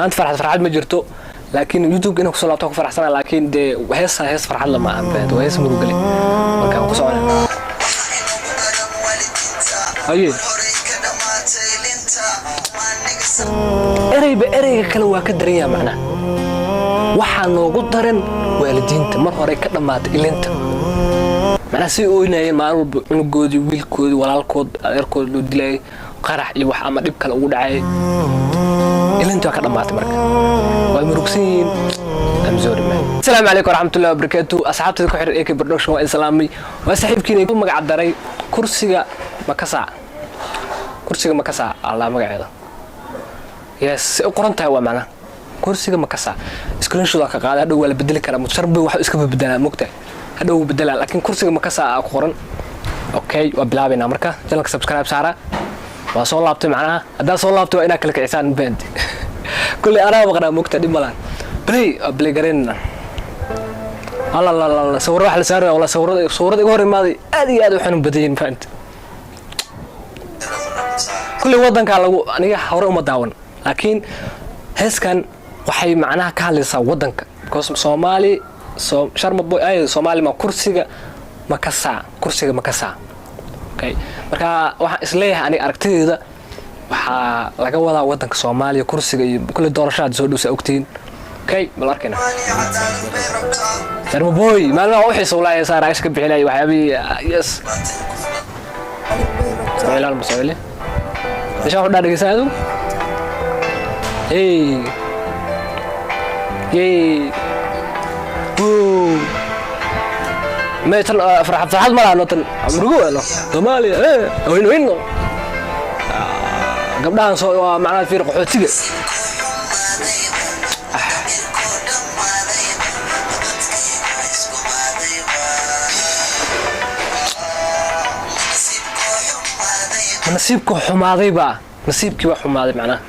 أنت فرحت ما جرتو لكن يوتيوب إنك صلاة تاكو فرح سنة لكن ده هيس فرح لما عم بعد وهيس مروقلي مركب قصونا أيه إري كلوا كدريا معنا وحنا قدرن والدين تمر هوري كدمات إلينت معنا سيئويناين معنا نقودي ويلكود walaalkood adeerkood loo dilay qarax iyo wax ama dib kale ugu dhacay إلينت waa ka dhamaatay marka way murugsiin amzoori ma Assalamu alaykum warahmatullahi wabarakatuh asxaabtada ku xiriir AK production waa islaamay waa saaxiibkiina ku magac daray kursiga makasa Allah magaceeda yes qorantahay waa macna kursiga makasa screenshot ka qaada hadhow wala bedeli kara mutarbi wax iska bedela mugta hadhow bedela laakiin kursiga makasa qoran okay waa bilaabina marka channelka subscribe saara waa soo laabtay macnaha hadaa soo laabtay waa ina kala kicisaan band kulli ana waqna mugta dhimalan play garena Allah sawir wax la saaray wala sawirada igu hor imaaday aad iyo aad u xanuun badayeen faant kulli wadanka lagu aniga hore uma daawan laakiin heeskan waxay macnaha ka hadlaysaa wadanka because Soomaali sharma boy ay Soomaali ma kursiga makasa okay marka waxa isleeyahay aniga aragtidayda waxa laga wadaa wadanka Soomaaliya kursiga iyo kulli doorashada soo dhawsa ogtiin okay bal arkayna sharma boy maalma wixii soo laayay saaraash ka bixilay waxyaabi yes ilaa mas'uuli ايش اخذ دارك يساعدوا اي ما يتل فرحت مره نوتن امرغو له Soomaaliya وين gabdhahan soo macna fiir qaxootiga نصيبك حماضي بقى نصيبك وحماضي معناه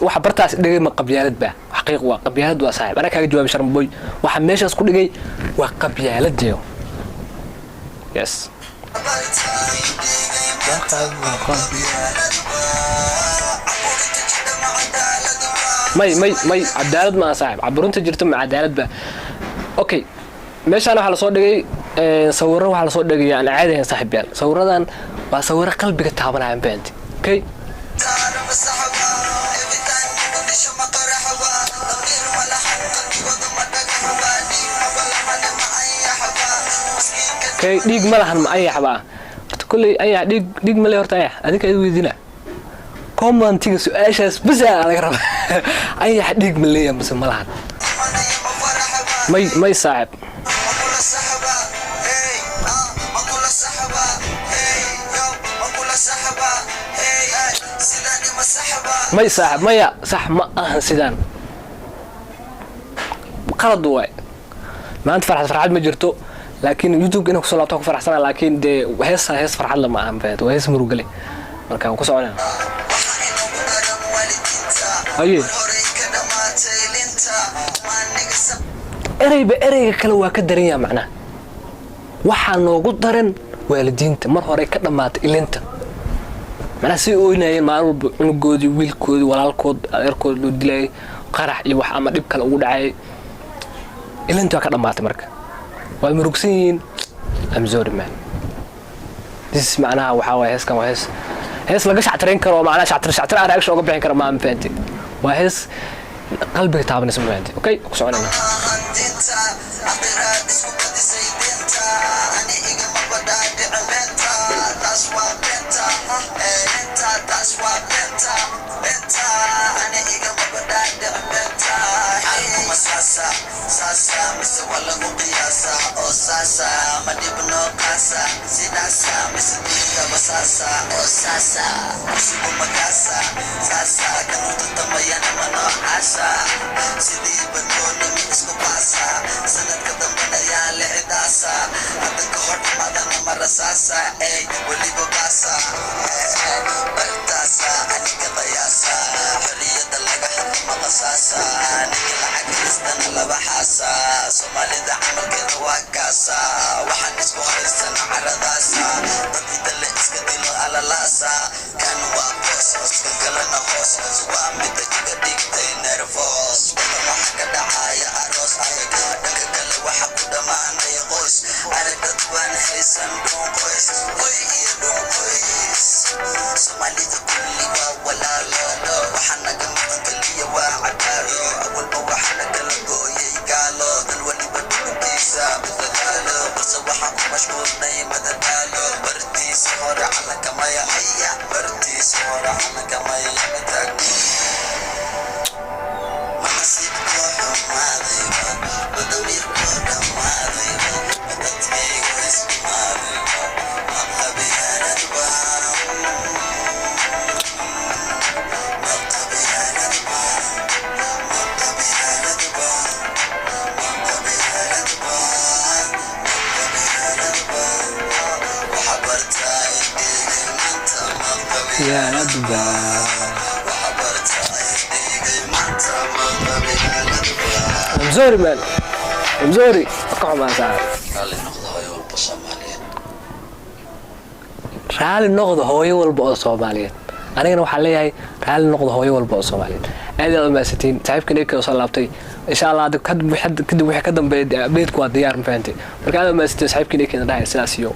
وحبرتاس دغاي ما قبيالد با حقيق waa qabyaalad waa saaxiib ana kaaga jawaab sharm boy waxa meeshaas ku dhigay waa qabyaalad jeeyo yes may cadaalad ma saaxiib caburunta jirto ma cadaalad ba okay meeshaan waxa la soo dhigay sawirro waxa la soo dhigay aan caadi ahayn saaxiibyaal sawiradan waa sawirro qalbiga taabanaya band okay okay dhiig ma lahan ma ayaxba kulli ayax dhiig ma leeyahay horta ayax adinka ay weydiina commentiga su'aashaas bas laga raba ayax dhiig ma leeyahay bas ma lahan may saaxib may saaxib maya sax ma ahan sidaan qalad waay maanta farxad ma jirto laakiin youtube inuu soo laabto ku faraxsana laakiin de hees farxad lama aan baad waa hees murugale marka ku soconaa aye erayga kale waa ka daran yahay macna waxa noogu daran waalidiinta mar hore ka dhamaatay ilinta macna si ooynaayeen maalmo nugoodi wiilkoodi walaalkood adeerkood loo dilay qarax iyo wax ama dib kale ugu dhacay ilinta ka dhamaatay marka way murugsiin amzoori man this macnaha waxa way heeskan waa hees laga shactarayn karo macnaha shactar arag soo bixin karo ma anfaanti waa hees qalbiga taabanaysa ma anfaanti okay ku soconayna sasa misa wala qiyasa o sasa madibno kasa sinasa misa dinga basasa o sasa misa makasa sasa kanu tatamayana mano asa sidi bandono mi isku pasa sanad ka dambana ya leedasa hada ka hor madana marasasa wali babasa bartasa anika bayasa hariyada laga hadma qasasa nikla agis kala baxaasa soomaalida camalkeeda waa kaasa waxaan isku haysan caradaasa dadida la iska dilo alalaasa kan waa boos hooska kalena hoos waa mida iga dhigtay nervos badan waxa ka dhacaya aroos adag dhanka kale waxa ku dhammaanaya qoys ana dad waan haysan dhun qoys qoy iyo dhun qoys soomaalida kulli waa walaalo waxa naga maqan kaliya waa cadaalo awalba waxa nagala gooyay gaalo dal waliba dhulkiisa udadaalo balse waxaan ku mashquulnay madadaalo bartiisa hore calankamaya haya bartiisa hore calankamaya laga taagno manasiibkoo xumaadayba madamiirkoo dhammaadayba dadkaygu iskumaadayba maqabiyaanadba يا ندبة I'm sorry man I'm sorry أقع مع سعد رالي النقد هوي والبقى صوماليات أنا كنا وحلي رالي النقد هوي والبقى صوماليات هذا ما ستين تعرف كنا كده صلابتي إن شاء الله كده واحد كده بيت كواد ديار مفهمتي مركز ما ستين تعرف كنا كده ده أساسيو